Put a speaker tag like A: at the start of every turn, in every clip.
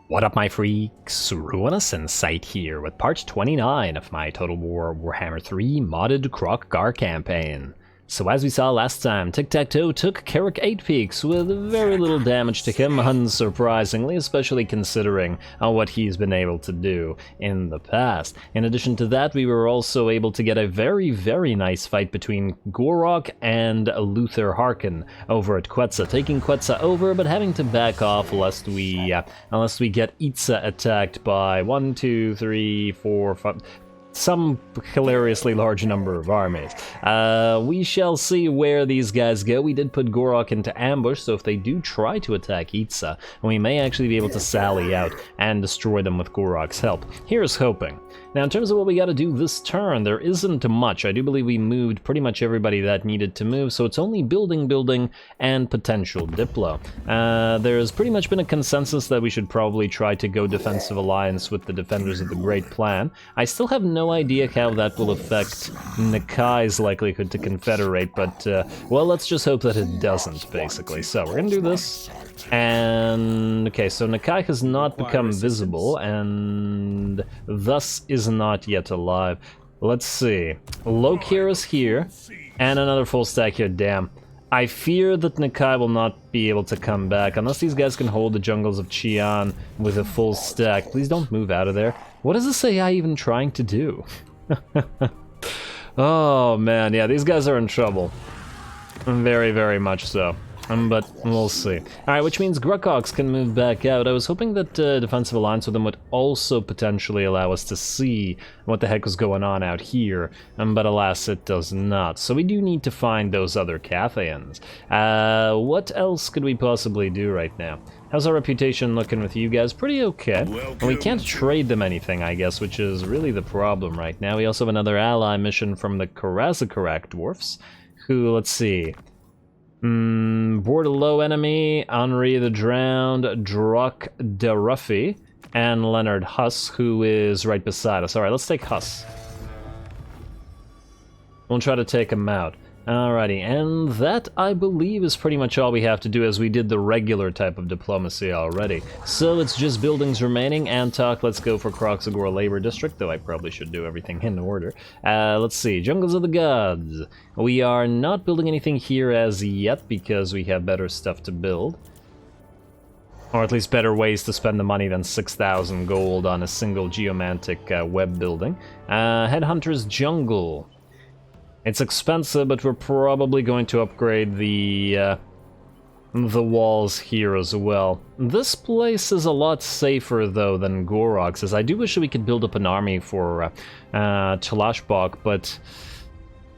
A: What up, my freaks? RuinusInsight here with part 29 of my Total Warhammer 3 modded Kroq-Gar campaign. So as we saw last time, Tic-Tac-Toe took Carrick 8 Peaks with very little damage to him, unsurprisingly, especially considering what he's been able to do in the past. In addition to that, we were also able to get a very nice fight between Gorok and Luther Harkin over at Quetzal, taking Quetzal over, but having to back off lest we get ITZA attacked by 1, 2, 3, 4, 5... some hilariously large number of armies. We shall see where these guys go. We did put Gorok into ambush, so if they do try to attack ITZA, we may actually be able to sally out and destroy them with Gorok's help. Here's hoping. Now, in terms of what we gotta do this turn, there isn't much. I do believe we moved pretty much everybody that needed to move, so it's only building, and potential Diplo. There's pretty much been a consensus that we should probably try to go defensive alliance with the Defenders of the Great Plan. I still have no idea how that will affect Nakai's likelihood to confederate, but, well, let's just hope that it doesn't, basically. So, we're gonna do this, and... okay, so Nakai has not become visible, and thus is not yet alive. Let's see. Lokir is here, and another full stack here, damn. I fear that Nakai will not be able to come back, unless these guys can hold the jungles of Qian with a full stack. Please don't move out of there. What is this AI even trying to do? Oh man, yeah, these guys are in trouble. Very much so. But we'll see. Alright, which means Grukox can move back out. I was hoping that defensive alliance with them would also potentially allow us to see what the heck was going on out here, but alas, it does not. So we do need to find those other Cathians. What else could we possibly do right now? How's our reputation looking with you guys? Pretty okay. And we can't trade them anything, I guess, which is really the problem right now. We also have another ally mission from the Karazakarak dwarfs, who, let's see... Bordelot enemy, Henri the Drowned, Druk de Ruffy, and Leonard Huss, who is right beside us. Alright, let's take Huss. We'll try to take him out. Alrighty, and that, I believe, is pretty much all we have to do, as we did the regular type of diplomacy already. So it's just buildings remaining. Antok, let's go for Kroq-Gar Labor District, though I probably should do everything in order. Let's see, Jungles of the Gods. We are not building anything here as yet, because we have better stuff to build. Or at least better ways to spend the money than 6,000 gold on a single geomantic web building. Headhunter's Jungle. It's expensive, but we're probably going to upgrade the walls here as well. This place is a lot safer, though, than Gorok's. I do wish we could build up an army for Chalashbok, but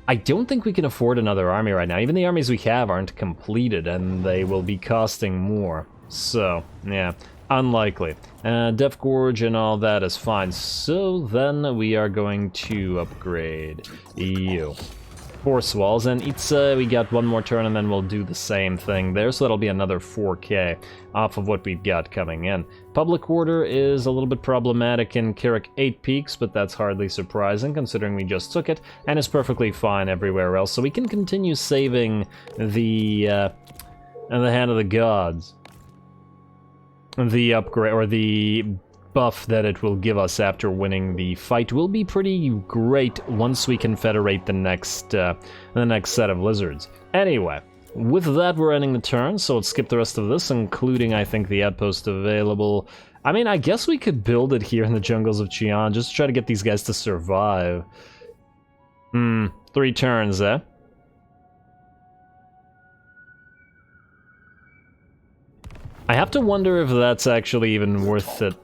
A: I don't think we can afford another army right now. Even the armies we have aren't completed, and they will be costing more. So, yeah. Unlikely. Death Gorge and all that is fine. So then we are going to upgrade you. Force walls, and ITZA, we got one more turn and then we'll do the same thing there, so that'll be another 4k off of what we've got coming in. Public order is a little bit problematic in Carrick 8 Peaks, but that's hardly surprising considering we just took it, and it's perfectly fine everywhere else, so we can continue saving the Hand of the Gods. The upgrade, or the buff that it will give us after winning the fight will be pretty great once we confederate the next set of lizards. Anyway, with that we're ending the turn, so let's skip the rest of this, including, I think, the outpost available. I mean, I guess we could build it here in the jungles of Qian, just to try to get these guys to survive. 3 turns, eh? I have to wonder if that's actually even worth it.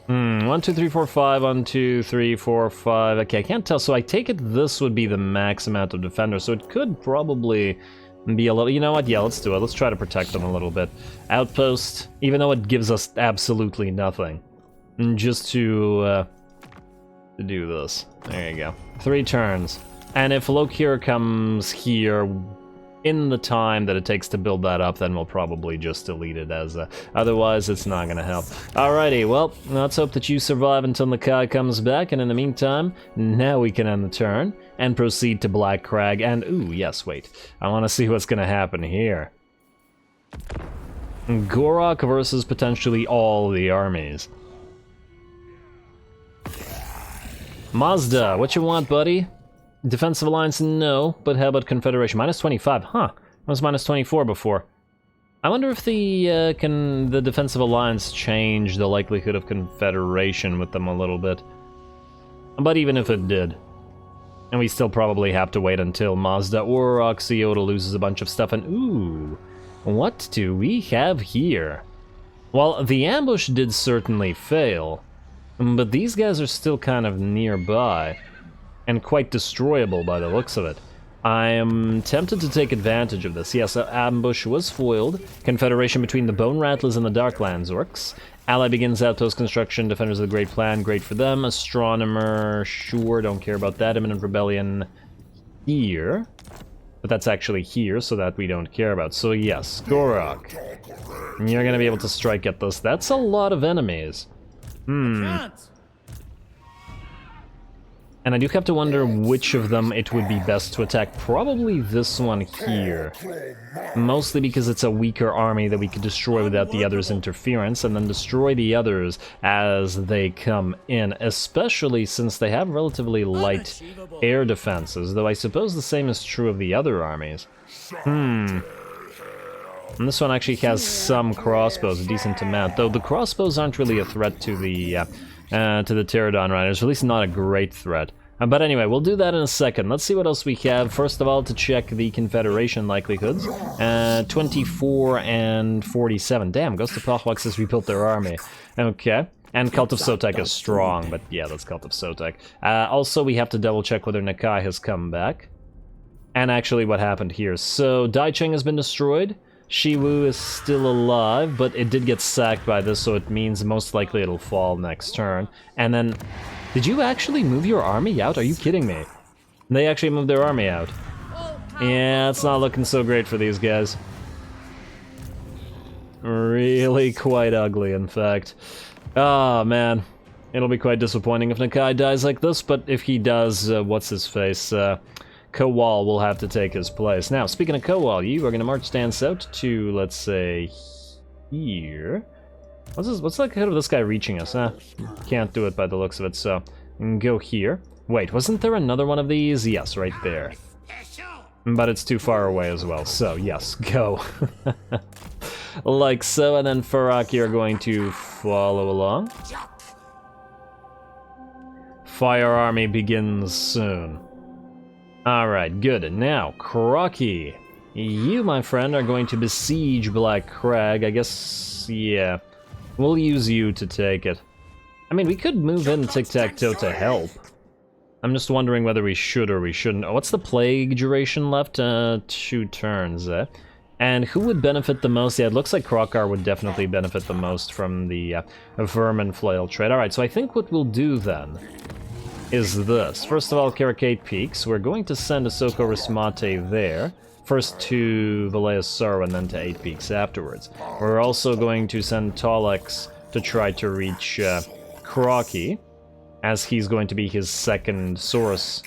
A: 1, 2, 3, 4, 5, 1, 2, 3, 4, 5. Okay, I can't tell, so I take it this would be the max amount of defenders, so it could probably be a little... you know what, yeah, let's do it. Let's try to protect them a little bit. Outpost, even though it gives us absolutely nothing. Just to do this. There you go. 3 turns. And if Lokir comes here in the time that it takes to build that up, then we'll probably just delete it as otherwise it's not gonna help. Alrighty, well, let's hope that you survive until Nakai comes back, and in the meantime, now we can end the turn and proceed to Black Crag, and ooh, yes, wait, I want to see what's gonna happen here. Gorok versus potentially all the armies. Mazda, what you want, buddy? Defensive Alliance, no, but how about Confederation? Minus 25, huh? It was minus 24 before. I wonder if the Defensive Alliance changed the likelihood of Confederation with them a little bit. But even if it did, and we still probably have to wait until Mazda or Xhotl loses a bunch of stuff, and ooh, what do we have here? Well, the ambush did certainly fail, but these guys are still kind of nearby, and quite destroyable by the looks of it. I am tempted to take advantage of this. Yes, ambush was foiled. Confederation between the Bone Rattlers and the Darklands Orcs. Ally begins outpost construction. Defenders of the Great Plan, great for them. Astronomer, sure, don't care about that. Imminent Rebellion here. But that's actually here, so that we don't care about. So yes, Gorok. You're gonna be able to strike at this. That's a lot of enemies. And I do have to wonder which of them it would be best to attack. Probably this one here. Mostly because it's a weaker army that we could destroy without the others' interference, and then destroy the others as they come in, especially since they have relatively light air defenses, though I suppose the same is true of the other armies. And this one actually has some crossbows, a decent amount, though the crossbows aren't really a threat to the Pterodon Riders, or at least not a great threat. But anyway, we'll do that in a second. Let's see what else we have. First of all, to check the Confederation likelihoods. 24 and 47. Damn, Ghost of Pohwak has rebuilt their army. Okay. And Cult of Sotek is strong, but yeah, that's Cult of Sotek. Also, we have to double check whether Nakai has come back. And actually what happened here. So, Daicheng has been destroyed. Shiwu is still alive, but it did get sacked by this, so it means most likely it'll fall next turn. And then, did you actually move your army out? Are you kidding me? They actually moved their army out. Yeah, it's not looking so great for these guys. Really quite ugly, in fact. Ah, man. It'll be quite disappointing if Nakai dies like this, but if he does, what's his face? Kowal will have to take his place. Now, speaking of Kowal, you are going to march down south to, let's say, here. What's the likelihood of this guy reaching us? Can't do it by the looks of it, so go here. Wait, wasn't there another one of these? Yes, right there. But it's too far away as well, so yes, go. Like so, and then Farak, you're going to follow along. Fire army begins soon. Alright, good. Now, Kroq-Gar. You, my friend, are going to besiege Black Crag. I guess, yeah. We'll use you to take it. I mean, we could move in Tic-Tac-Toe to help. I'm just wondering whether we should or we shouldn't. Oh, what's the plague duration left? 2 turns, eh? And who would benefit the most? Yeah, it looks like Kroq-Gar would definitely benefit the most from the Vermin Flail trade. Alright, so I think what we'll do then is this. First of all, Karakate Peaks. We're going to send Ahsoka Rismate there. First to Valea's Sorrow and then to 8 Peaks afterwards. We're also going to send Tolex to try to reach Kroq-Gar, as he's going to be his second source.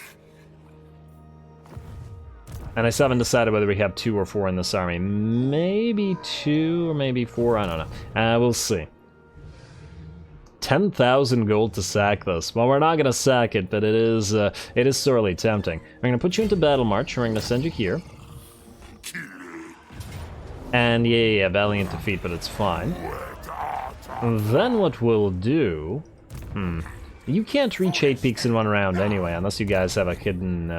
A: And I still haven't decided whether we have 2 or 4 in this army. Maybe 2 or maybe 4, I don't know. We'll see. 10,000 gold to sack this. Well, we're not going to sack it, but it is sorely tempting. I'm going to put you into Battle March, and we're going to send you here. And yeah, valiant defeat, but it's fine. Then what we'll do... You can't reach 8 Peaks in 1 round anyway, unless you guys have a hidden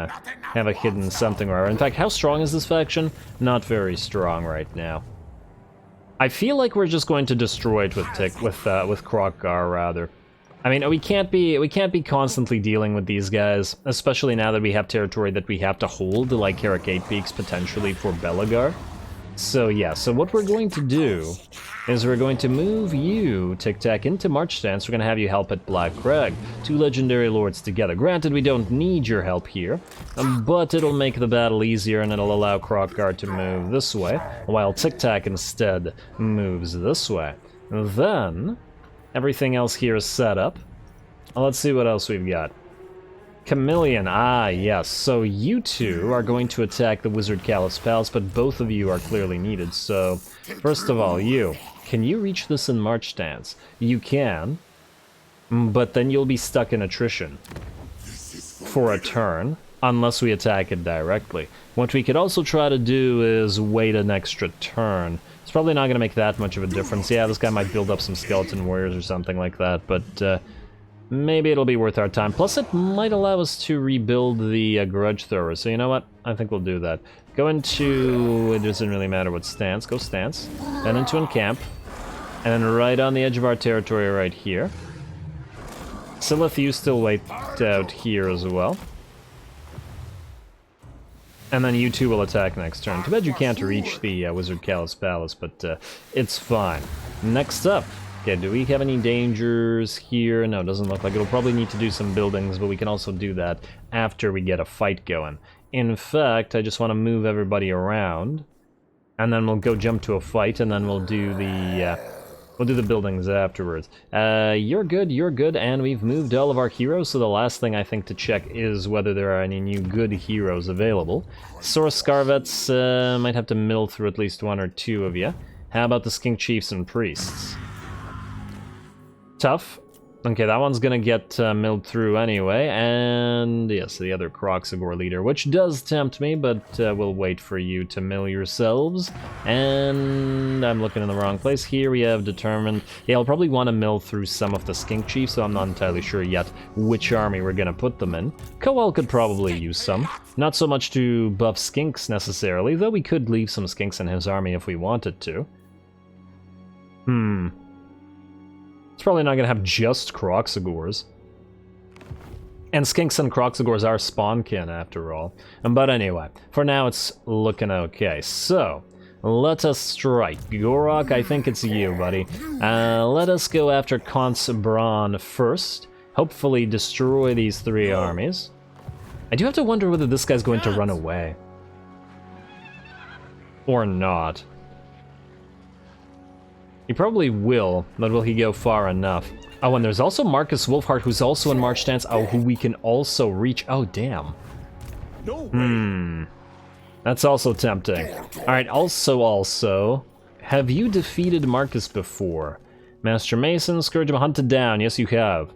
A: something. Or in fact, how strong is this faction? Not very strong right now. I feel like we're just going to destroy it with Kroq-Gar, rather. I mean, we can't be constantly dealing with these guys, especially now that we have territory that we have to hold, like Karakate Peaks potentially for Belagar. So yeah, so what we're going to do is we're going to move you, Tic-Tac, into March Stance. We're going to have you help at Black Crag. 2 legendary lords together. Granted, we don't need your help here, but it'll make the battle easier and it'll allow Kroq-Gar to move this way, while Tic-Tac instead moves this way. Then, everything else here is set up. Let's see what else we've got. Chameleon, ah yes, so you two are going to attack the Wizard Callus Palace, but both of you are clearly needed, so first of all, can you reach this in March stance? You can, but then you'll be stuck in attrition for a turn, unless we attack it directly. What we could also try to do is wait an extra turn. It's probably not going to make that much of a difference. Yeah, this guy might build up some skeleton warriors or something like that, but maybe it'll be worth our time. Plus, it might allow us to rebuild the grudge thrower. So you know what? I think we'll do that. Go into... it doesn't really matter what stance. Go stance. Then into encamp. And then right on the edge of our territory right here. Silith, you still wait out here as well. And then you two will attack next turn. Too bad you can't reach the Wizard Callus Palace, but it's fine. Next up. Okay, do we have any dangers here? No, doesn't look like it. It'll probably need to do some buildings, but we can also do that after we get a fight going. In fact, I just want to move everybody around, and then we'll go jump to a fight, and then we'll do the buildings afterwards. You're good, and we've moved all of our heroes, so the last thing I think to check is whether there are any new good heroes available. Source Scarvets might have to mill through at least one or two of you. How about the Skink Chiefs and Priests? Tough. Okay, that one's gonna get milled through anyway, and yes, the other Kroq-Gar leader, which does tempt me, but we'll wait for you to mill yourselves. And I'm looking in the wrong place. Here we have determined. Yeah, I'll probably want to mill through some of the Skink Chiefs, so I'm not entirely sure yet which army we're gonna put them in. Koal could probably use some. Not so much to buff Skinks necessarily, though we could leave some Skinks in his army if we wanted to. It's probably not going to have just Kroq-Gars. And Skinks and Kroq-Gars are spawnkin, after all. But anyway, for now it's looking okay. So, let us strike. Gorok, I think it's you, buddy. Let us go after Khans Bran first. Hopefully destroy these three armies. I do have to wonder whether this guy's going to run away. Or not. He probably will, but will he go far enough? Oh, and there's also Marcus Wolfheart, who's also in March stance. Oh, who we can also reach. Oh, damn. That's also tempting. Alright, also, have you defeated Marcus before? Master Mason, Scourge him hunted down. Yes, you have.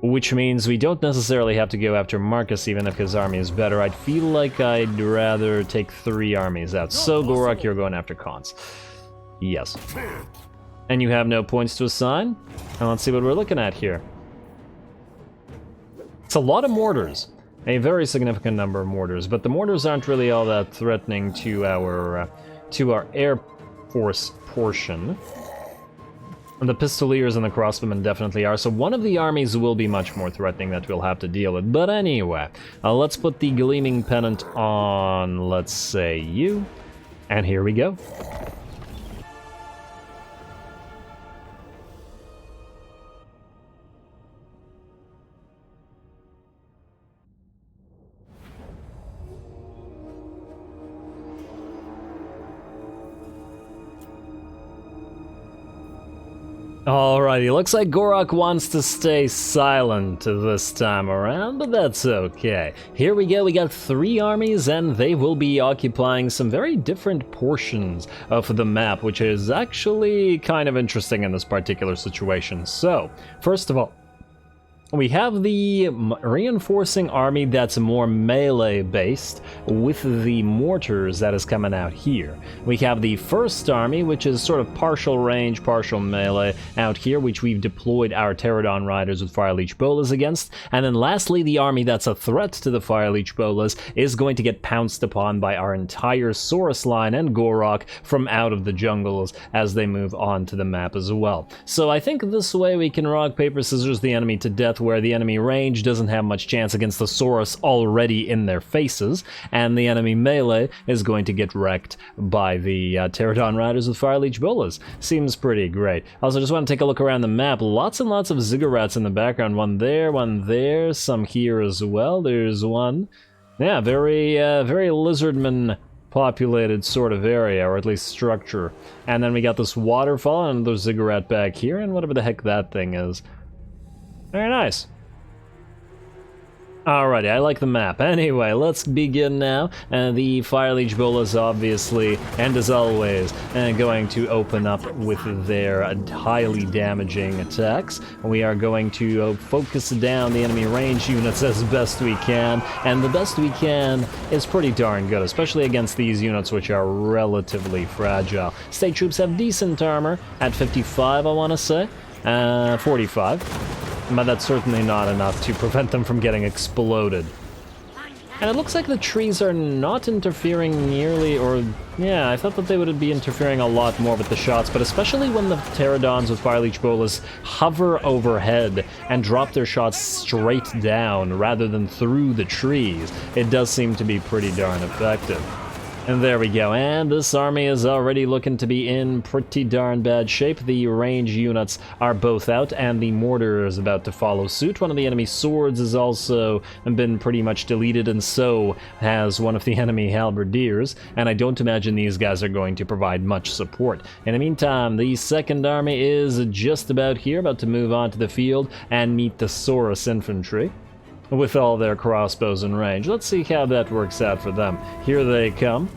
A: Which means we don't necessarily have to go after Marcus, even if his army is better. I'd feel like I'd rather take 3 armies out. So, Gorok, you're going after Khans. Yes. And you have no points to assign? And let's see what we're looking at here. It's a lot of mortars. A very significant number of mortars, but the mortars aren't really all that threatening to our air force portion. And the pistoliers and the crossbowmen definitely are, so one of the armies will be much more threatening that we'll have to deal with. But anyway, let's put the Gleaming Pennant on, let's say, you. And here we go. Alrighty, looks like Gorok wants to stay silent this time around, but that's okay. Here we go, we got 3 armies, and they will be occupying some very different portions of the map, which is actually kind of interesting in this particular situation. So, first of all, we have the reinforcing army that's more melee-based, with the mortars that is coming out here. We have the first army, which is sort of partial range, partial melee, out here, which we've deployed our Pterodon Riders with Fireleech Bolas against. And then lastly, the army that's a threat to the Fireleech Bolas is going to get pounced upon by our entire Saurus line and Gorok from out of the jungles as they move on to the map as well. So I think this way we can rock, paper, scissors the enemy to death, where the enemy range doesn't have much chance against the Saurus already in their faces, and the enemy melee is going to get wrecked by the Pterodon Riders with Fireleech Bolas. Seems pretty great. Also, just want to take a look around the map. Lots and lots of ziggurats in the background. One there, some here as well. There's one. Yeah, very Lizardmen populated sort of area, or at least structure. And then we got this waterfall and another ziggurat back here, and whatever the heck that thing is. Very nice. Alrighty, I like the map. Anyway, let's begin now. The Fire Leech Bolas, obviously, and as always, going to open up with their highly damaging attacks. We are going to focus down the enemy range units as best we can, and the best we can is pretty darn good, especially against these units which are relatively fragile. State troops have decent armor at 55, I want to say. 45. But that's certainly not enough to prevent them from getting exploded. And it looks like the trees are not interfering nearly, or yeah, I thought that they would be interfering a lot more with the shots, but especially when the Pterodons with Fire Leech Bolas hover overhead and drop their shots straight down rather than through the trees, it does seem to be pretty darn effective. And there we go, and this army is already looking to be in pretty darn bad shape. The range units are both out, and the mortar is about to follow suit. One of the enemy swords has also been pretty much deleted, and so has one of the enemy halberdiers, and I don't imagine these guys are going to provide much support. In the meantime, the second army is just about here, about to move on to the field and meet the Saurus infantry with all their crossbows in range. Let's see how that works out for them. Here they come,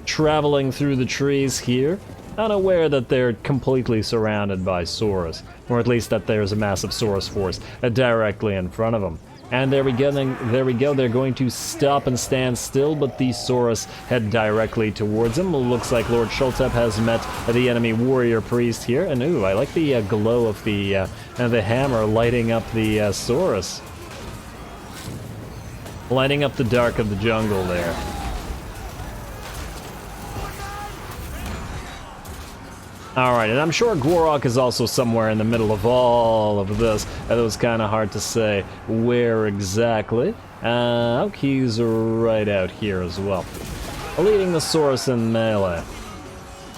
A: traveling through the trees here, unaware that they're completely surrounded by Saurus, or at least that there's a massive Saurus force directly in front of them. And there we go, they're going to stop and stand still, but the Saurus head directly towards them. It looks like Lord Xhotl has met the enemy warrior priest here, and ooh, I like the glow of the hammer lighting up the Saurus. Lighting up the dark of the jungle there. Alright, and I'm sure Gorok is also somewhere in the middle of all of this. It was kind of hard to say where exactly. He's right out here as well. Leading the Saurus in melee.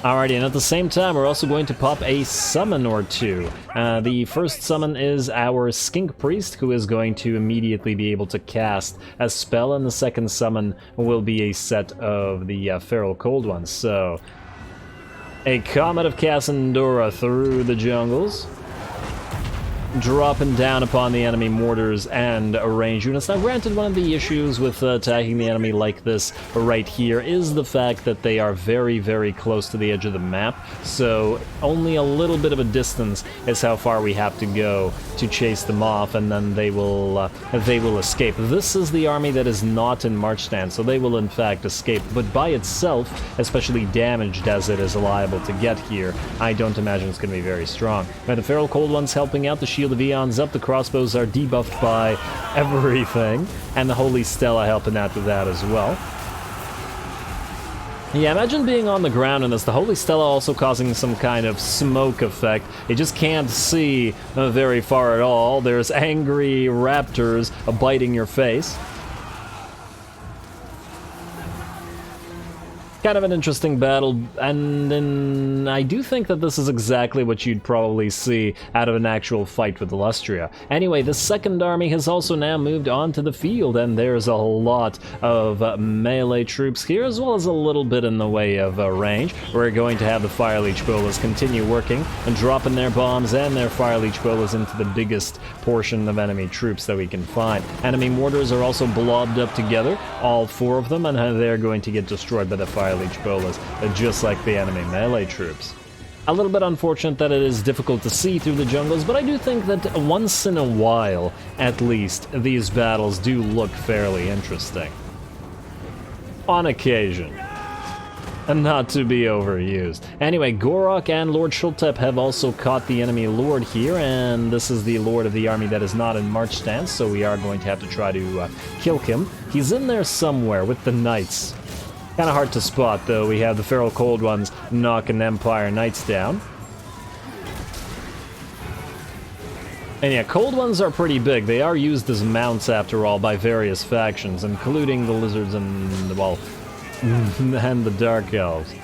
A: Alrighty, and at the same time, we're also going to pop a summon or two. The first summon is our Skink Priest, who is going to immediately be able to cast a spell, and the second summon will be a set of the Feral Cold Ones. So, a Comet of Cassandora through the jungles, dropping down upon the enemy mortars and range units. Now granted, one of the issues with attacking the enemy like this right here is the fact that they are very, very close to the edge of the map, so only a little bit of a distance is how far we have to go to chase them off, and then they will escape. This is the army that is not in march stand, so they will in fact escape, but by itself, especially damaged as it is liable to get here, I don't imagine it's going to be very strong. Now the Feral Cold Ones helping out, the Shield of Eons up, the crossbows are debuffed by everything, and the Holy Stella helping out with that as well. Yeah, imagine being on the ground in this, the Holy Stella also causing some kind of smoke effect. You just can't see very far at all. There's angry raptors biting your face. Kind of an interesting battle, and then I do think that this is exactly what you'd probably see out of an actual fight with Lustria. Anyway, the second army has also now moved onto the field, and there's a lot of melee troops here, as well as a little bit in the way of range. We're going to have the Fire Leech Bolas continue working and dropping their bombs and their Fire Leech Bolas into the biggest portion of enemy troops that we can find. Enemy mortars are also blobbed up together, all four of them, and they're going to get destroyed by the Fire Leech Bolas, just like the enemy melee troops. A little bit unfortunate that it is difficult to see through the jungles, but I do think that once in a while, at least, these battles do look fairly interesting. On occasion. And not to be overused. Anyway, Gorok and Lord Xhotl have also caught the enemy lord here, and this is the lord of the army that is not in march stance, so we are going to have to try to kill him. He's in there somewhere with the knights. Kind of hard to spot, though. We have the Feral Cold Ones knocking Empire Knights down. And yeah, Cold Ones are pretty big. They are used as mounts, after all, by various factions, including the Lizards and, well, and the Dark Elves.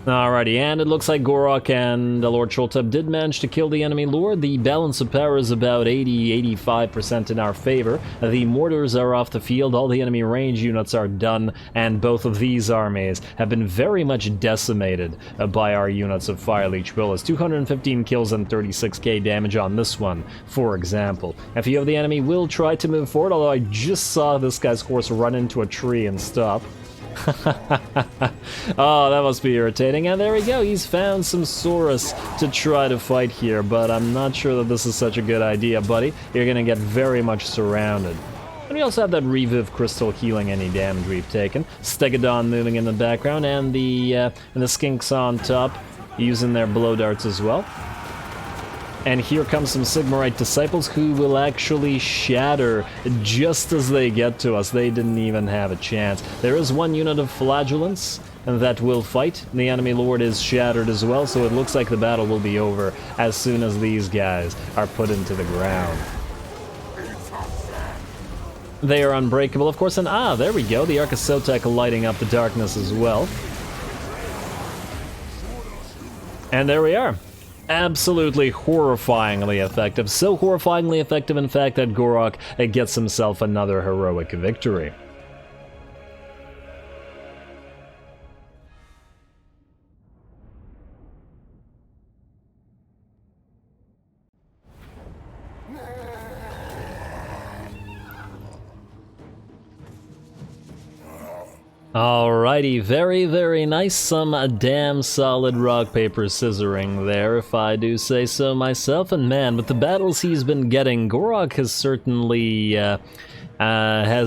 A: Alrighty, and it looks like Gorok and Lord Xhotl did manage to kill the enemy lord. The balance of power is about 80-85% in our favor. The mortars are off the field, all the enemy range units are done, and both of these armies have been very much decimated by our units of Fire Leech Willis. 215 kills and 36k damage on this one, for example. A few of the enemy will try to move forward, although I just saw this guy's horse run into a tree and stop. Oh, that must be irritating. And there we go, he's found some Saurus to try to fight here, but I'm not sure that this is such a good idea, buddy. You're gonna get very much surrounded. And we also have that Reviv Crystal healing any damage we've taken. Stegodon moving in the background, and the Skinks on top using their blow darts as well. And here comes some Sigmarite Disciples who will actually shatter just as they get to us. They didn't even have a chance. There is one unit of Flagellants that will fight. The enemy lord is shattered as well, so it looks like the battle will be over as soon as these guys are put into the ground. They are unbreakable, of course, and there we go. The Ark of Sotek lighting up the darkness as well. And there we are. Absolutely horrifyingly effective. So horrifyingly effective, in fact, that Gorok gets himself another heroic victory. Alrighty, very, very nice. Some damn solid rock, paper, scissoring there, if I do say so myself. And man, with the battles he's been getting, Gorok has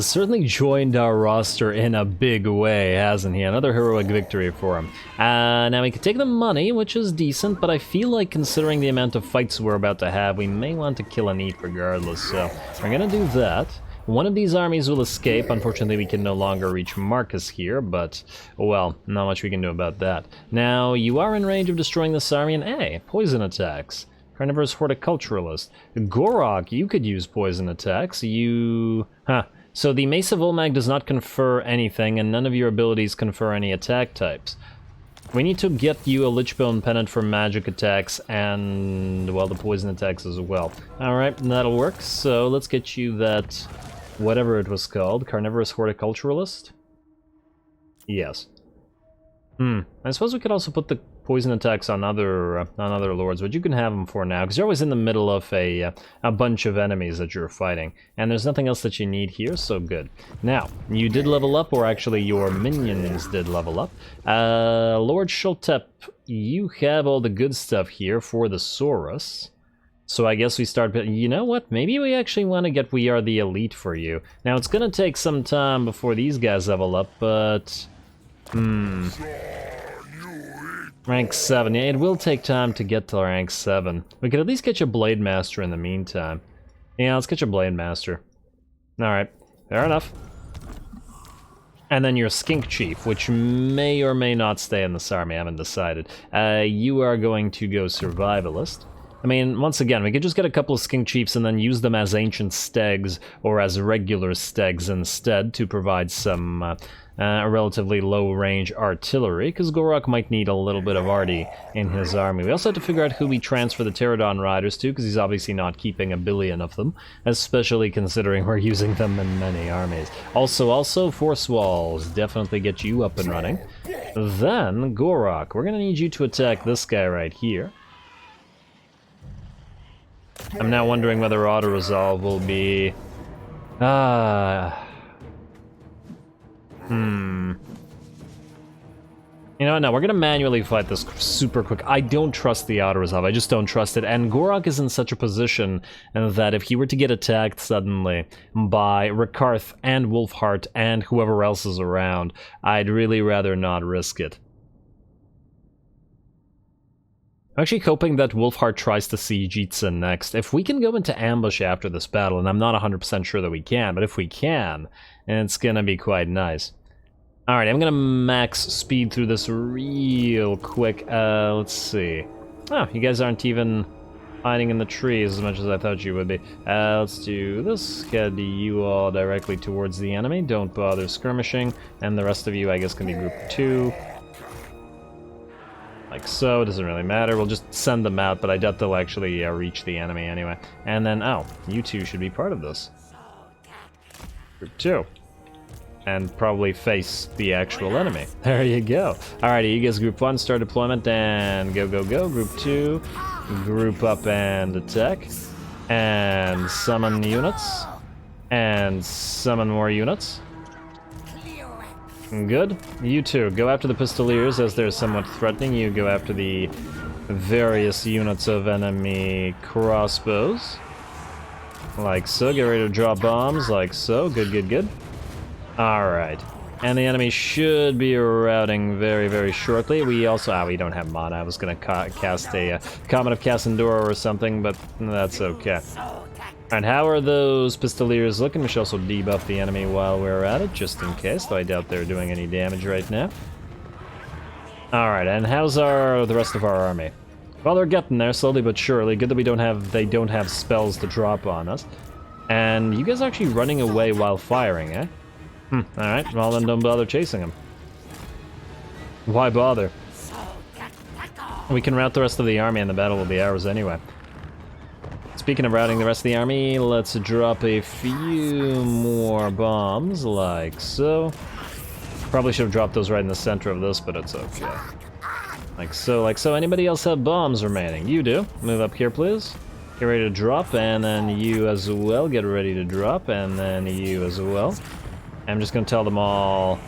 A: certainly joined our roster in a big way, hasn't he? Another heroic victory for him. Now we can take the money, which is decent, but I feel like considering the amount of fights we're about to have, we may want to kill and eat regardless, so we're gonna do that. One of these armies will escape. Unfortunately, we can no longer reach Marcus here, but, well, not much we can do about that. Now, you are in range of destroying this army, and poison attacks. Carnivorous Horticulturalist. Gorok, you could use poison attacks. So the Mace of Olmag does not confer anything, and none of your abilities confer any attack types. We need to get you a Lichbone Pennant for magic attacks and, well, the poison attacks as well. Alright, that'll work. So let's get you that, whatever it was called, Carnivorous Horticulturalist? Yes. I suppose we could also put the poison attacks on other lords, but you can have them for now, because you're always in the middle of a bunch of enemies that you're fighting, and there's nothing else that you need here, so good. Now, you did level up, or actually your minions did level up. Lord Xhotl, you have all the good stuff here for the Saurus. So I guess we start, you know what, maybe we actually want to get We Are the Elite for you. Now, it's going to take some time before these guys level up, but... Rank 7. Yeah, it will take time to get to rank 7. We could at least get you Blade Master in the meantime. Yeah, let's get you Blade Master. Alright, fair enough. And then your Skink Chief, which may or may not stay in this army, I haven't decided. You are going to go Survivalist. I mean, once again, we could just get a couple of Skink Chiefs and then use them as Ancient Stegs or as regular Stegs instead to provide some relatively low-range artillery, because Gorok might need a little bit of arty in his army. We also have to figure out who we transfer the Pterodon Riders to, because he's obviously not keeping a billion of them, especially considering we're using them in many armies. Also, Force Walls, definitely get you up and running. Then, Gorok, we're going to need you to attack this guy right here. I'm now wondering whether auto-resolve will be... You know what, no, we're gonna manually fight this super quick. I don't trust the auto-resolve, I just don't trust it, and Gorok is in such a position that if he were to get attacked suddenly by Rakarth and Wolfheart and whoever else is around, I'd really rather not risk it. I'm actually hoping that Wolfheart tries to siege ITZA next. If we can go into ambush after this battle, and I'm not 100% sure that we can, but if we can, it's gonna be quite nice. Alright, I'm gonna max speed through this real quick. Let's see. Oh, you guys aren't even hiding in the trees as much as I thought you would be. Let's do this. Head you all directly towards the enemy. Don't bother skirmishing. And the rest of you, I guess, can be group 2. Like so, it doesn't really matter. We'll just send them out, but I doubt they'll actually reach the enemy anyway. And then, oh, you two should be part of this. Group 2. And probably face the actual enemy. There you go. Alrighty, you guys group 1, start deployment, and go, go, go. Group 2, group up and attack. And summon units. And summon more units. Good. You two, go after the Pistoliers as they're somewhat threatening. You go after the various units of enemy crossbows. Like so. Get ready to drop bombs. Like so. Good, good, good. Alright. And the enemy should be routing very, very shortly. We also... we don't have mana. I was going to cast a Comet of Cassandora or something, but that's okay. And how are those Pistoliers looking? We should also debuff the enemy while we're at it, just in case, though I doubt they're doing any damage right now. Alright, and how's the rest of our army? Well, they're getting there, slowly but surely. Good that they don't have spells to drop on us. And you guys are actually running away while firing, eh? Alright, well then don't bother chasing them. Why bother? We can rout the rest of the army and the battle will be ours anyway. Speaking of routing the rest of the army, let's drop a few more bombs, like so. Probably should have dropped those right in the center of this, but it's okay. Like so, like so. Anybody else have bombs remaining? You do. Move up here, please. Get ready to drop, and then you as well. Get ready to drop, and then you as well. I'm just gonna tell them all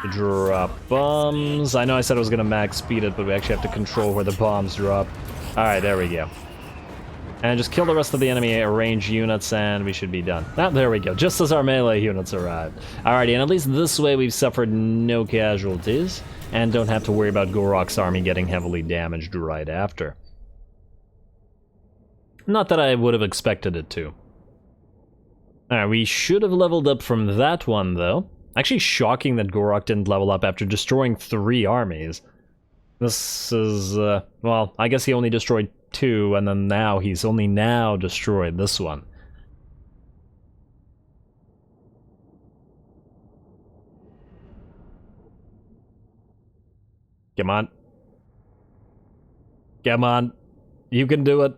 A: to drop bombs. I know I said I was gonna max speed it, but we actually have to control where the bombs drop. Alright, there we go. And just kill the rest of the enemy range units and we should be done. Ah, there we go, just as our melee units arrive. Alrighty, and at least this way we've suffered no casualties and don't have to worry about Gorok's army getting heavily damaged right after. Not that I would have expected it to. Alright, we should have leveled up from that one though. Actually shocking that Gorok didn't level up after destroying 3 armies. This is, well, I guess he only destroyed 2, and then now he's only now destroyed this one. Come on. Come on. You can do it.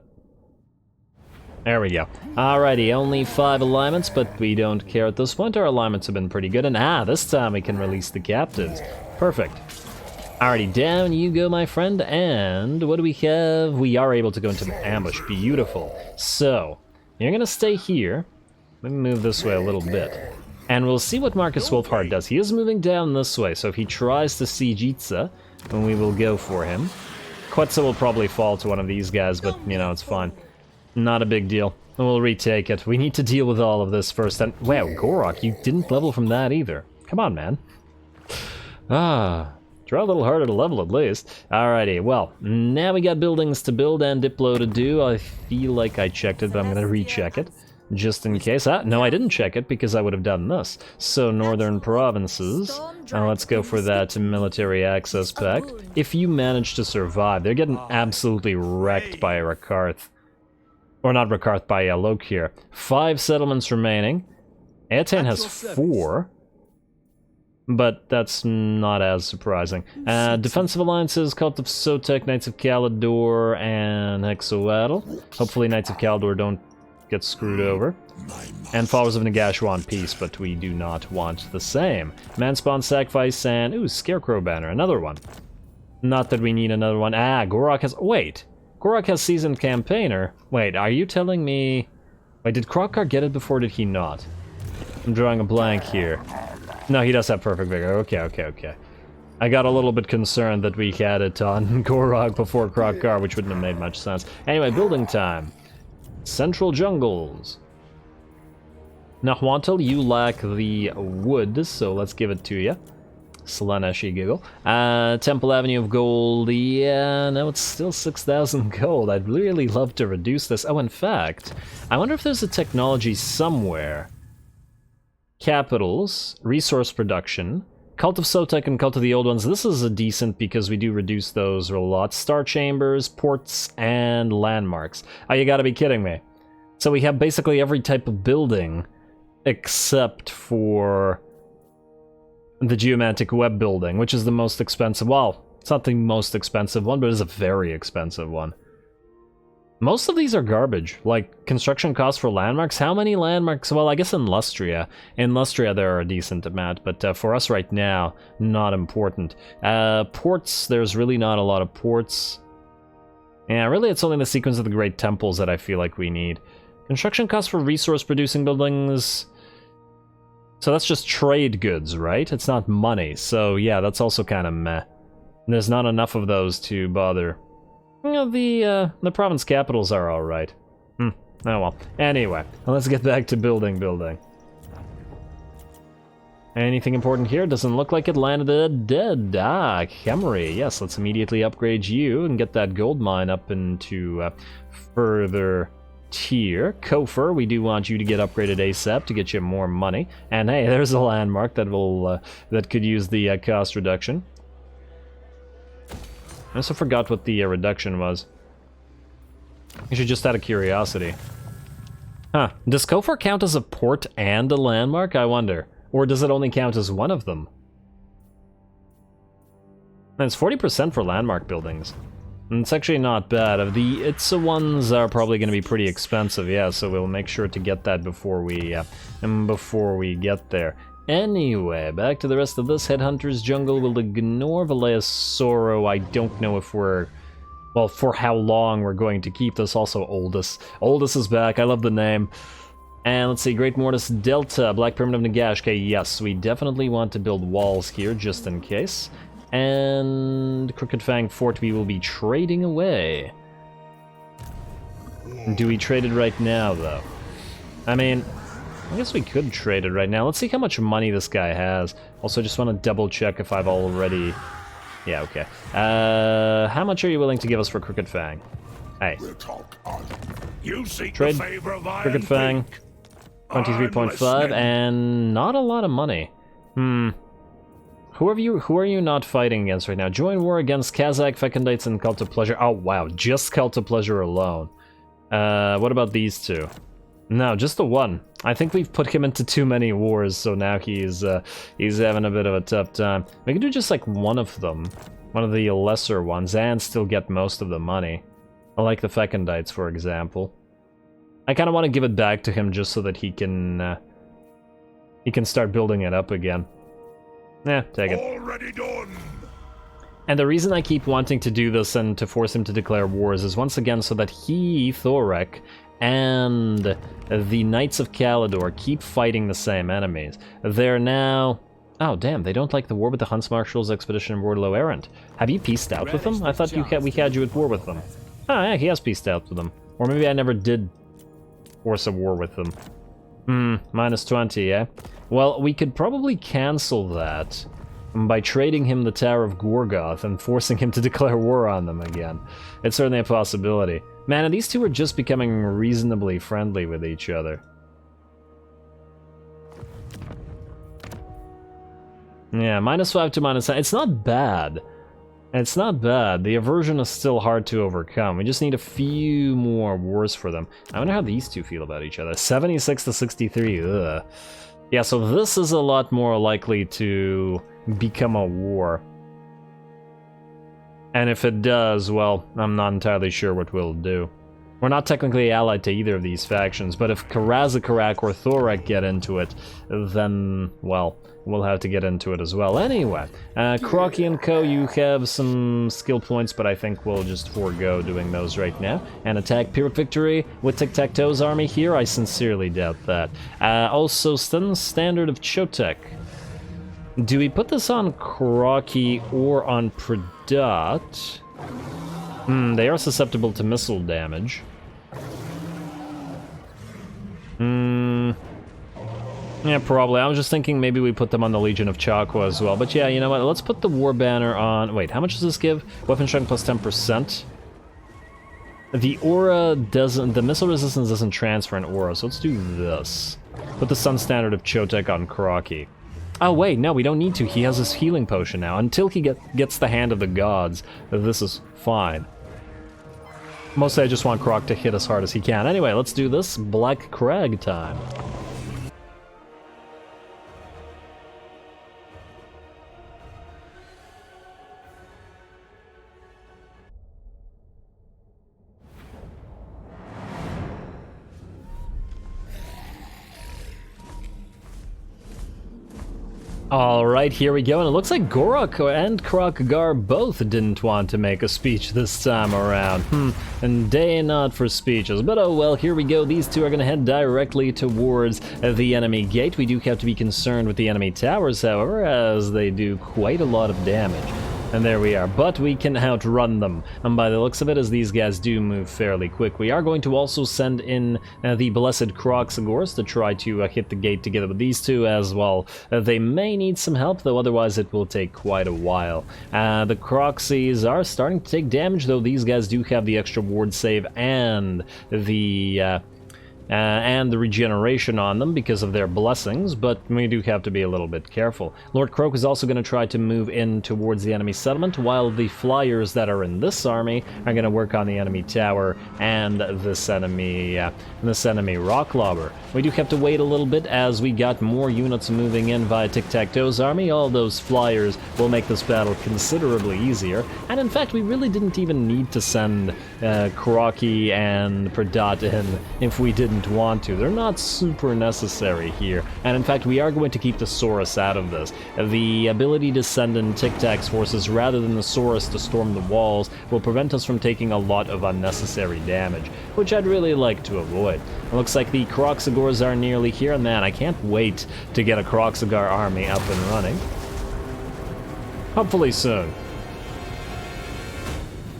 A: There we go. Alrighty, only 5 alignments, but we don't care at this point. Our alignments have been pretty good, and this time we can release the captives. Perfect. Alrighty, down you go, my friend, and what do we have? We are able to go into an ambush. Beautiful. So, you're gonna stay here. Let me move this way a little bit. And we'll see what Marcus Wolfhard does. He is moving down this way, so if he tries to siege ITZA, then we will go for him. Quetzal will probably fall to one of these guys, but, you know, it's fine. Not a big deal. We'll retake it. We need to deal with all of this first. And wow, Gorok, you didn't level from that either. Come on, man. Try a little harder to level at least. Alrighty, well, now we got buildings to build and Diplo to do. I feel like I checked it, but I'm gonna recheck it. Just in case. No, I didn't check it because I would have done this. So, Northern Provinces. Let's go for that Military Access Pact. If you manage to survive, they're getting absolutely wrecked by Rakarth. Or not Rakarth, by Lokir. 5 settlements remaining. Etain has 4. But that's not as surprising. Defensive alliances, Cult of Sotek, Knights of Kalador, and Hexoatl. Hopefully Knights of Kalador don't get screwed over. And Followers of Nagash want peace, but we do not want the same. Manspawn Sacrifice and... ooh, Scarecrow Banner, another one. Not that we need another one. Gorok has... wait! Gorok has Seasoned Campaigner. Wait, are you telling me... wait, did Kroq-Gar get it before, did he not? I'm drawing a blank here. No, he does have Perfect Vigor. Okay. I got a little bit concerned that we had it on Gorok before Kroq-Gar, which wouldn't have made much sense. Anyway, building time. Central Jungles. Nahuantl, you lack the wood, so let's give it to you. Slaneshi giggle. Temple Avenue of Gold. Yeah, no, it's still 6,000 gold. I'd really love to reduce this. Oh, in fact, I wonder if there's a technology somewhere. Capitals, resource production, Cult of Sotek and Cult of the Old Ones. This is a decent because we do reduce those a lot. Star Chambers, ports, and landmarks. Oh, you gotta be kidding me. So we have basically every type of building except for the Geomantic Web building, which is the most expensive. Well, It's not the most expensive one, but it's a very expensive one. Most of these are garbage, like construction costs for landmarks. How many landmarks? Well, I guess in Lustria. In Lustria there are a decent amount, but for us right now, not important. Ports, there's really not a lot of ports. Yeah, really it's only the sequence of the Great Temples that I feel like we need. Construction costs for resource-producing buildings... So that's just trade goods, right? It's not money, so yeah, that's also kind of meh. There's not enough of those to bother. You know, the province capitals are alright. Oh well. Anyway, let's get back to building. Anything important here? Doesn't look like it. Landed dead. Ah, Khemri. Yes, let's immediately upgrade you and get that gold mine up into further tier. Kofor, we do want you to get upgraded ASAP to get you more money. And hey, there's a landmark that will that could use the cost reduction. I also forgot what the reduction was. Actually, just out of curiosity. Huh. Does Kofor count as a port and a landmark, I wonder? Or does it only count as one of them? And it's 40% for landmark buildings. And it's actually not bad. The ITZA ones are probably going to be pretty expensive, yeah, so we'll make sure to get that before we get there. Anyway, back to the rest of this. Headhunters Jungle will ignore Valea's Sorrow. I don't know if we're... Well, for how long we're going to keep this. Also, Oldest. Oldest is back. I love the name. And let's see, Great Mortis Delta, Black Pyramid of Nagash. Okay, yes, we definitely want to build walls here, just in case. And Crooked Fang Fort we will be trading away. Do we trade it right now, though? I mean... I guess we could trade it right now. Let's see how much money this guy has. Also, just want to double check if I've already... Yeah, okay. How much are you willing to give us for Crooked Fang? Hey. Trade. Crooked Fang. 23.5, and not a lot of money. Who are you not fighting against right now? Join war against Kazakh, Fekondites, and Cult of Pleasure. Oh, wow. Just Cult of Pleasure alone. What about these two? No, just the one. I think we've put him into too many wars, so now he's having a bit of a tough time. We can do just like one of them, one of the lesser ones, and still get most of the money. I like the Fekondites, for example. I kind of want to give it back to him just so that he can start building it up again. Yeah, take it. Already done. And the reason I keep wanting to do this and to force him to declare wars is once again so that he, Thorek, and the Knights of Kalador keep fighting the same enemies. They're now... Oh, damn, they don't like the war with the Hunts Marshal's expedition in Wardlow Errant. Have you peaced out with them? I thought we had you at war with them. Oh, yeah, he has peaced out with them. Or maybe I never did force a war with them. Minus 20, yeah? Well, we could probably cancel that by trading him the Tower of Gorgoth and forcing him to declare war on them again. It's certainly a possibility. Man, and these two are just becoming reasonably friendly with each other. Yeah, -5 to -9. It's not bad. It's not bad. The aversion is still hard to overcome. We just need a few more wars for them. I wonder how these two feel about each other. 76 to 63. Ugh. Yeah, so this is a lot more likely to become a war. And if it does, well, I'm not entirely sure what we'll do. We're not technically allied to either of these factions, but if Karazakarak or Thorek get into it, then, well, we'll have to get into it as well. Anyway, Kroq and Co, you have some skill points, but I think we'll just forego doing those right now. And attack Pyrrhic Victory with Tic-Tac-Toe's army here? I sincerely doubt that. Also, Standard of Chotek. Do we put this on Kroq or on Predat? They are susceptible to missile damage. Yeah, probably. I was just thinking maybe we put them on the Legion of Chakwa as well. But yeah, you know what? Let's put the War Banner on... Wait, how much does this give? Weapon strength plus 10%. The aura doesn't... The missile resistance doesn't transfer an aura, so let's do this. Put the Sun Standard of Chotek on Kroq. Oh wait, no, we don't need to. He has his healing potion now. Until he gets the Hand of the Gods, this is fine. Mostly I just want Kroq to hit as hard as he can. Anyway, let's do this. Black Crag time. Alright, here we go, and it looks like ROK and Kroq-Gar both didn't want to make a speech this time around. And day not for speeches, but oh well, here we go. These two are gonna head directly towards the enemy gate. We do have to be concerned with the enemy towers, however, as they do quite a lot of damage. And there we are, but we can outrun them, and by the looks of it, as these guys do move fairly quick. We are going to also send in the Blessed Kroq-Gars to try to hit the gate together with these two as well. They may need some help, though otherwise it will take quite a while. The Kroxies are starting to take damage, though these guys do have the extra ward save and the regeneration on them because of their blessings, but we do have to be a little bit careful. Lord Kroq is also going to try to move in towards the enemy settlement, while the flyers that are in this army are going to work on the enemy tower and this enemy rock lobber. We do have to wait a little bit as we got more units moving in via Tic-Tac-Toe's army. All those flyers will make this battle considerably easier, and in fact we really didn't even need to send Kroki and Pradat in if we didn't want to. They're not super necessary here, and in fact we are going to keep the Saurus out of this. The ability to send in Tic-Tac's forces rather than the Saurus to storm the walls will prevent us from taking a lot of unnecessary damage, which I'd really like to avoid. It looks like the Kroq-Gars are nearly here, and man, I can't wait to get a Kroq-Gar army up and running. Hopefully soon.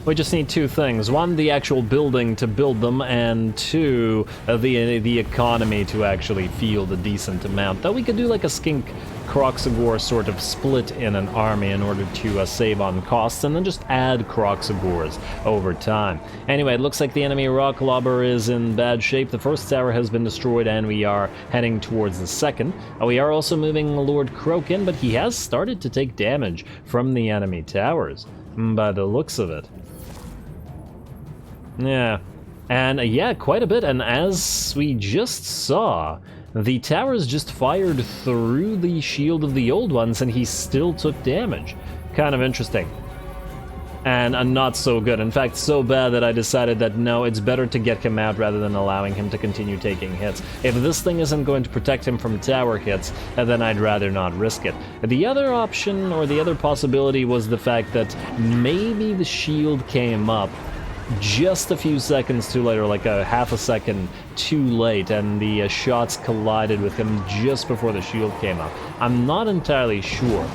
A: We just need two things. One, the actual building to build them, and two, the economy to actually field a decent amount. Though we could do like a skink Kroq-Gar sort of split in an army in order to save on costs, and then just add Kroq-Gars over time. Anyway, it looks like the enemy rock lobber is in bad shape. The first tower has been destroyed, and we are heading towards the second. We are also moving Lord Kroq in, but he has started to take damage from the enemy towers, by the looks of it. Yeah, and yeah, quite a bit, and as we just saw, the towers just fired through the shield of the old ones, and he still took damage. Kind of interesting. And not so good. In fact, so bad that I decided that no, it's better to get him out rather than allowing him to continue taking hits. If this thing isn't going to protect him from tower hits, then I'd rather not risk it. The other option, or the other possibility, was the fact that maybe the shield came up just a few seconds too late, or like a half a second too late, and the shots collided with him just before the shield came up. I'm not entirely sure,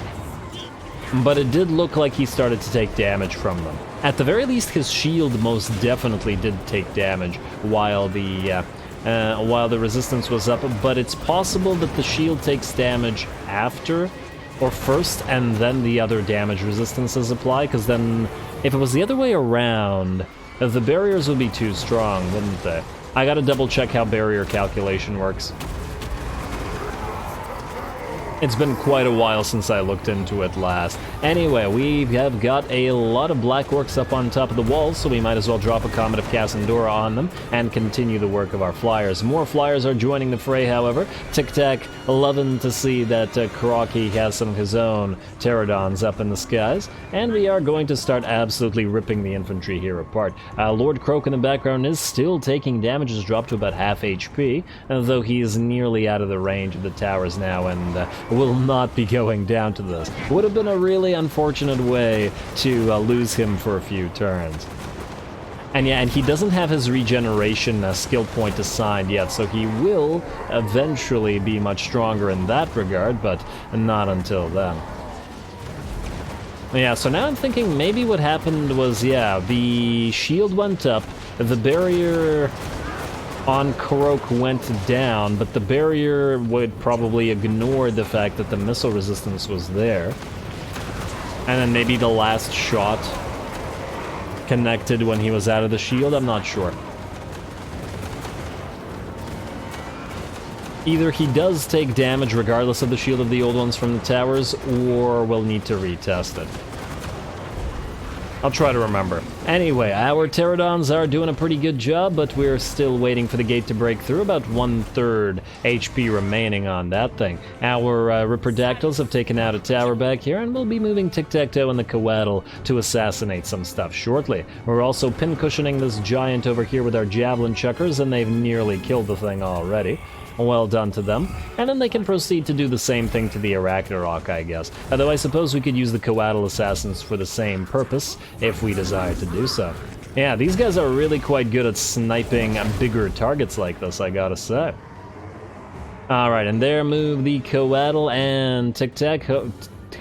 A: but it did look like he started to take damage from them. At the very least, his shield most definitely did take damage while the resistance was up, but it's possible that the shield takes damage after or first, and then the other damage resistances apply, because then if it was the other way around, the barriers would be too strong, wouldn't they? I gotta double check how barrier calculation works. It's been quite a while since I looked into it last. Anyway, we have got a lot of black orcs up on top of the walls, so we might as well drop a Comet of Cassandora on them and continue the work of our flyers. More flyers are joining the fray, however. Tic-Tac loving to see that Kroki has some of his own pterodons up in the skies, and we are going to start absolutely ripping the infantry here apart. Lord Kroq in the background is still taking damage, has dropped to about half HP, though he is nearly out of the range of the towers now, and will not be going down to this. Would have been a really unfortunate way to lose him for a few turns. And yeah, and he doesn't have his regeneration skill point assigned yet, so he will eventually be much stronger in that regard, but not until then. Yeah, so now I'm thinking maybe what happened was, yeah, the shield went up, the barrier on Kroq went down, but the barrier would probably ignore the fact that the missile resistance was there. And then maybe the last shot connected when he was out of the shield, I'm not sure. Either he does take damage regardless of the shield of the old ones from the towers, or we'll need to retest it. I'll try to remember. Anyway, our pterodons are doing a pretty good job, but we're still waiting for the gate to break through. About 1/3 HP remaining on that thing. Our Ripperdactyls have taken out a tower back here, and we'll be moving Tic-Tac-Toe and the Coatl to assassinate some stuff shortly. We're also pincushioning this giant over here with our javelin chuckers, and they've nearly killed the thing already. well done to them. And then they can proceed to do the same thing to the Ragnarok, I guess. Although I suppose we could use the Xhotl assassins for the same purpose, if we desire to do so. Yeah, these guys are really quite good at sniping bigger targets like this, I gotta say. Alright, and there move the Xhotl and Tic-Tac,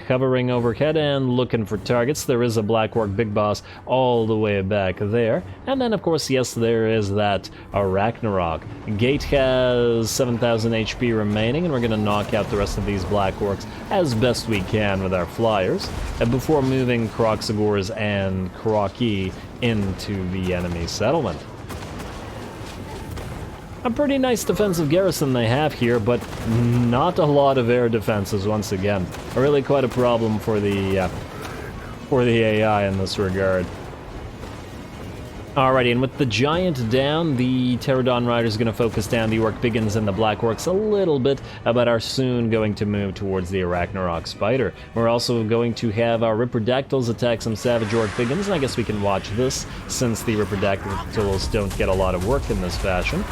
A: hovering overhead and looking for targets. There is a Black Orc Big Boss all the way back there. And then, of course, yes, there is that Ragnarok. Gate has 7,000 HP remaining, and we're going to knock out the rest of these Black Orcs as best we can with our flyers, before moving Kroq-Gar and Kroq-Gar into the enemy settlement. A pretty nice defensive garrison they have here, but not a lot of air defenses once again. Really quite a problem for the AI in this regard. Alrighty, and with the Giant down, the Pterodon Riders are going to focus down the Orc Biggins and the Black Orcs a little bit, but are soon going to move towards the Ragnarok Spider. We're also going to have our Ripperdactyls attack some Savage Orc Biggins, and I guess we can watch this, since the Ripperdactyls don't get a lot of work in this fashion.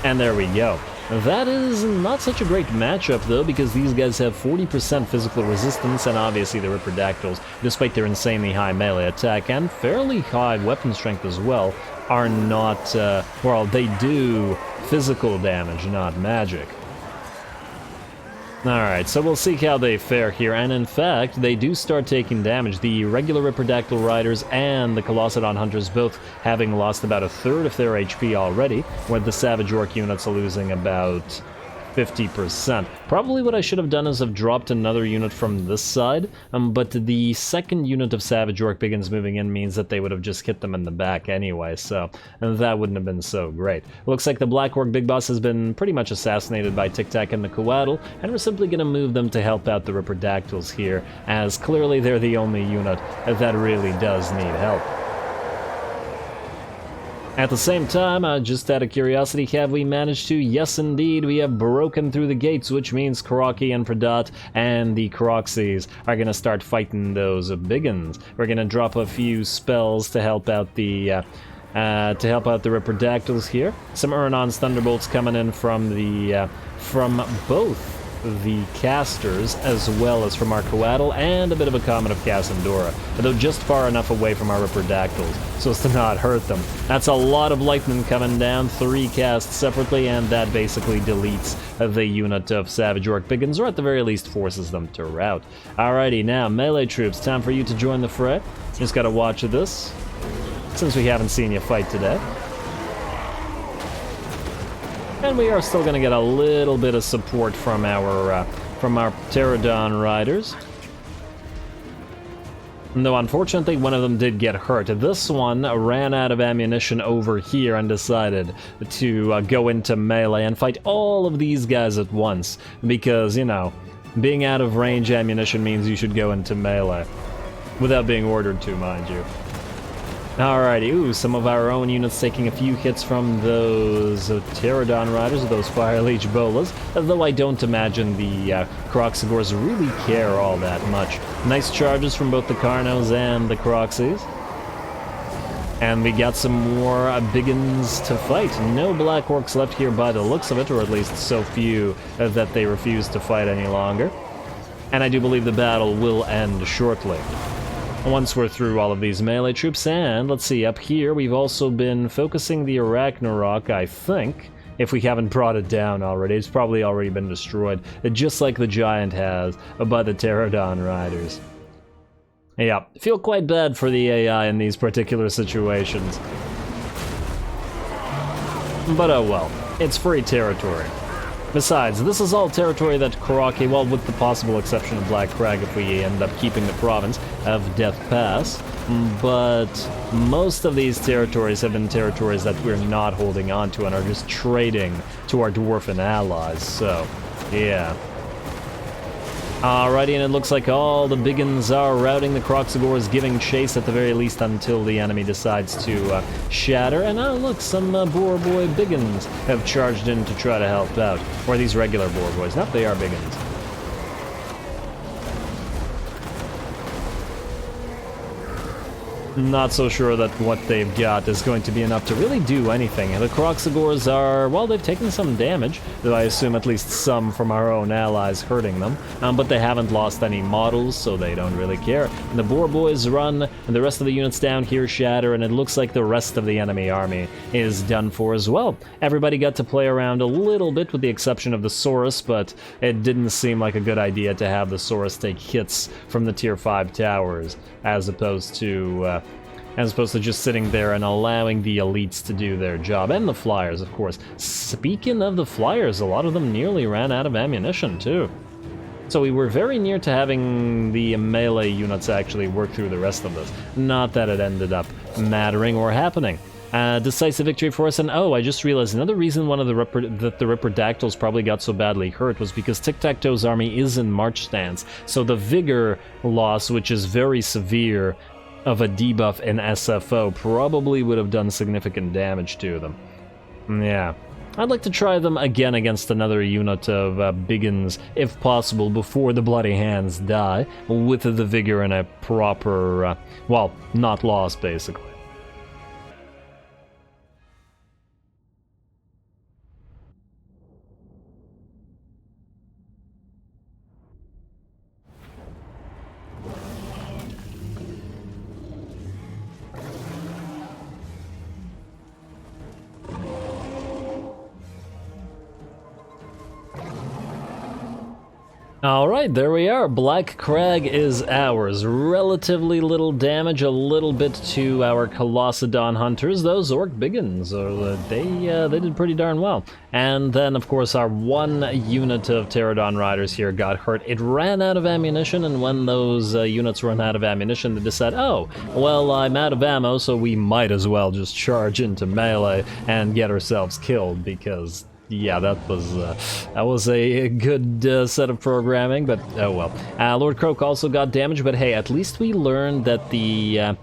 A: And there we go. That is not such a great matchup, though, because these guys have 40% physical resistance, and obviously the Ripperdactyls, despite their insanely high melee attack and fairly high weapon strength as well, are not, well, they do physical damage, not magic. Alright, so we'll see how they fare here, and in fact, they do start taking damage. The regular Ripperdactyl Riders and the Colossadon Hunters both having lost about a third of their HP already, with the Savage Orc units losing about 50%. Probably what I should have done is have dropped another unit from this side, but the second unit of Savage Orc Biggins moving in means that they would have just hit them in the back anyway, so that wouldn't have been so great. Looks like the Black Orc Big Boss has been pretty much assassinated by Tic-Tac and the Xhotl, and we're simply going to move them to help out the Ripperdactyls here, as clearly they're the only unit that really does need help. At the same time, just out of curiosity, have we managed to? Yes, indeed, we have broken through the gates, which means Kroq-Gar and Pradat and the Kroxes are going to start fighting those Biggins. We're going to drop a few spells to help out the Ripperdactyls here. Some Urnon's Thunderbolts coming in from the from both the casters as well as from our Xhotl, and a bit of a Comet of Cassandora, though just far enough away from our Ripperdactyls so as to not hurt them. That's a lot of lightning coming down, 3 casts separately, and that basically deletes the unit of Savage Orc Biggins, or at the very least forces them to rout. Alrighty, now melee troops, time for you to join the fray. Just gotta watch this, since we haven't seen you fight today. And we are still going to get a little bit of support from our Pterodon Riders. Though unfortunately one of them did get hurt. This one ran out of ammunition over here and decided to go into melee and fight all of these guys at once. Because, you know, being out of range ammunition means you should go into melee. Without being ordered to, mind you. Alrighty, ooh, some of our own units taking a few hits from those Pterodon Riders, or those Fire Leech Bolas, though I don't imagine the Kroq-Gars really care all that much. Nice charges from both the Carnos and the Kroxes. And we got some more Biggins to fight. No Black Orcs left here by the looks of it, or at least so few that they refuse to fight any longer. And I do believe the battle will end shortly, once we're through all of these melee troops. And let's see, up here we've also been focusing the Ragnarok, I think. If we haven't brought it down already, it's probably already been destroyed, just like the Giant has by the Pterodon Riders. Yeah, feel quite bad for the AI in these particular situations. But oh well, it's free territory. Besides, this is all territory that Kroq-Gar, well, with the possible exception of Black Crag if we end up keeping the province of Death Pass, but most of these territories have been territories that we're not holding on to and are just trading to our Dwarven allies, so, yeah. Alrighty, and it looks like all the Biggins are routing. The Kroq-Gars giving chase at the very least until the enemy decides to shatter. And oh look, some Boar Boy Biggins have charged in to try to help out. Or are these regular Boar Boys? Nope, they are Biggins. not so sure that what they've got is going to be enough to really do anything. And the Kroq-Gars are, well, they've taken some damage, though I assume at least some from our own allies hurting them, but they haven't lost any models, so they don't really care. And the Boar Boys run, and the rest of the units down here shatter, and it looks like the rest of the enemy army is done for as well. Everybody got to play around a little bit with the exception of the Saurus, but it didn't seem like a good idea to have the Saurus take hits from the tier 5 towers, as opposed to just sitting there and allowing the elites to do their job. And the flyers, of course. Speaking of the flyers, a lot of them nearly ran out of ammunition, too. So we were very near to having the melee units actually work through the rest of this. Not that it ended up mattering or happening. Decisive victory for us, and oh, I just realized another reason one of the Ripperdactyls probably got so badly hurt was because Tic-Tac-Toe's army is in march stance, so the vigor loss, which is very severe, of a debuff in SFO probably would have done significant damage to them. Yeah. I'd like to try them again against another unit of Biggins, if possible, before the Bloody Hands die, with the vigor in a proper, well, not lost, basically. Alright, there we are. Black Crag is ours. Relatively little damage, a little bit to our Colossadon Hunters. Those Orc Biggins, they did pretty darn well. And then, of course, our one unit of Pterodon Riders here got hurt. It ran out of ammunition, and when those units run out of ammunition, they decide, oh, well, I'm out of ammo, so we might as well just charge into melee and get ourselves killed, because... yeah, that was a good set of programming, but oh well. Lord Kroq also got damage, but hey, at least we learned that the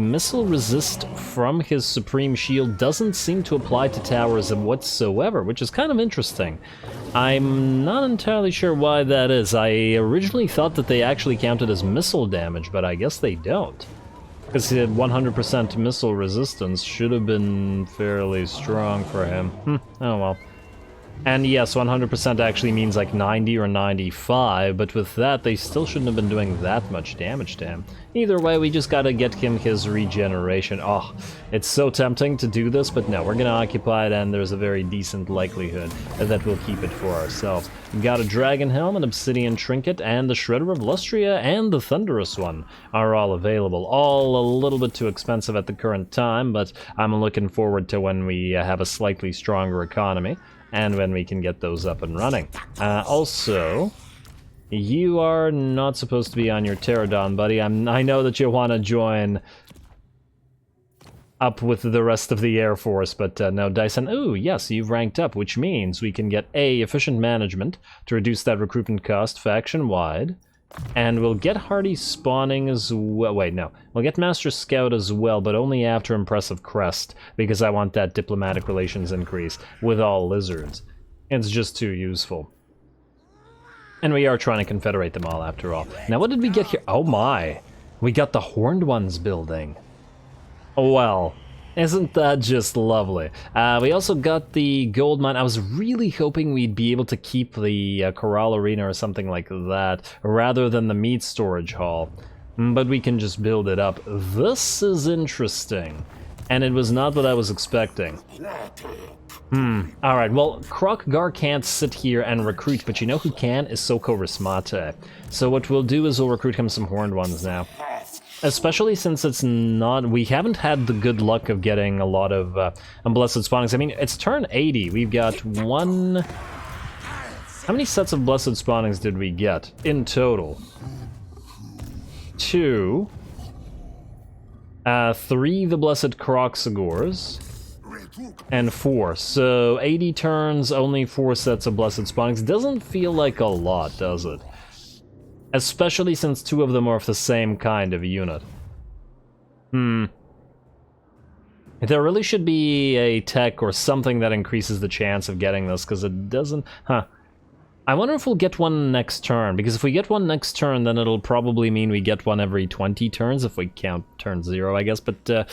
A: missile resist from his Supreme Shield doesn't seem to apply to towers whatsoever, which is kind of interesting. I'm not entirely sure why that is. I originally thought that they actually counted as missile damage, but I guess they don't. Because he had 100% missile resistance, should have been fairly strong for him. Oh well. And yes, 100% actually means like 90 or 95, but with that, they still shouldn't have been doing that much damage to him. Either way, we just gotta get him his regeneration. Oh, it's so tempting to do this, but no, we're gonna occupy it, and there's a very decent likelihood that we'll keep it for ourselves. We've got a Dragon Helm, an Obsidian Trinket, and the Shredder of Lustria, and the Thunderous one are all available. All a little bit too expensive at the current time, but I'm looking forward to when we have a slightly stronger economy, and when we can get those up and running. Also, you are not supposed to be on your Pterodon, buddy. I know that you want to join up with the rest of the Air Force, but no, Dyson. Ooh, yes, you've ranked up, which means we can get A, efficient management to reduce that recruitment cost faction-wide, and we'll get Hardy spawning as well. Wait, no. We'll get Master Scout as well, but only after Impressive Crest, because I want that diplomatic relations increase with all lizards. It's just too useful. And we are trying to confederate them all, after all. Now, what did we get here? Oh my! We got the Horned Ones building. Well, isn't that just lovely? We also got the gold mine. I was really hoping we'd be able to keep the Corral Arena or something like that, rather than the meat storage hall. But we can just build it up. This is interesting. And it was not what I was expecting. Alright, well, Kroq-Gar can't sit here and recruit, but you know who can? Is Soko Rismate. So what we'll do is we'll recruit him some Horned Ones now. Especially since it's not... we haven't had the good luck of getting a lot of Blessed Spawnings. I mean, it's turn 80. We've got one... how many sets of Blessed Spawnings did we get in total? 2. 3 the Blessed Kroq-Gars. And 4. So 80 turns, only 4 sets of Blessed Spawnings. Doesn't feel like a lot, does it? Especially since 2 of them are of the same kind of unit. There really should be a tech or something that increases the chance of getting this, because it doesn't... I wonder if we'll get one next turn, because if we get one next turn, then it'll probably mean we get one every 20 turns, if we count turn 0, I guess, but,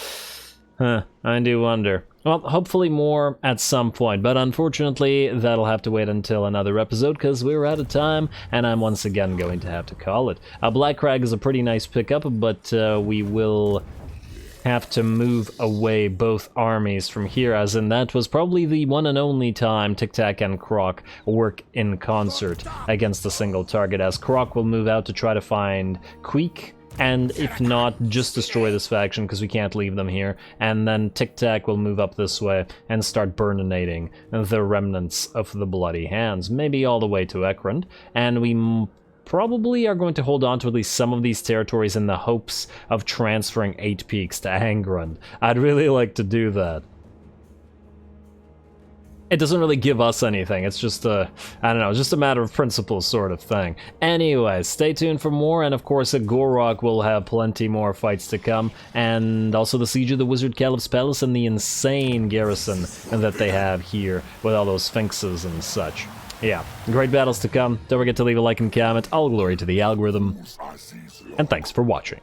A: I do wonder. Well, hopefully more at some point, but unfortunately, that'll have to wait until another episode, because we're out of time, and I'm once again going to have to call it. Black Crag is a pretty nice pickup, but we will have to move away both armies from here, as in that was probably the one and only time Tic-Tac and Kroq work in concert against a single target, as Kroq will move out to try to find Queek, and if not, just destroy this faction because we can't leave them here, and then Tic-Tac will move up this way and start burninating the remnants of the Bloody Hands, maybe all the way to Ekrund, and we probably are going to hold on to at least some of these territories in the hopes of transferring 8 Peaks to Angrund. I'd really like to do that. It doesn't really give us anything, it's just a, I don't know, just a matter of principle sort of thing. Anyways, stay tuned for more, and of course Gorok will have plenty more fights to come, and also the Siege of the Wizard Caliph's Palace and the insane garrison that they have here, with all those sphinxes and such. Yeah, great battles to come. Don't forget to leave a like and comment. All glory to the algorithm. And thanks for watching.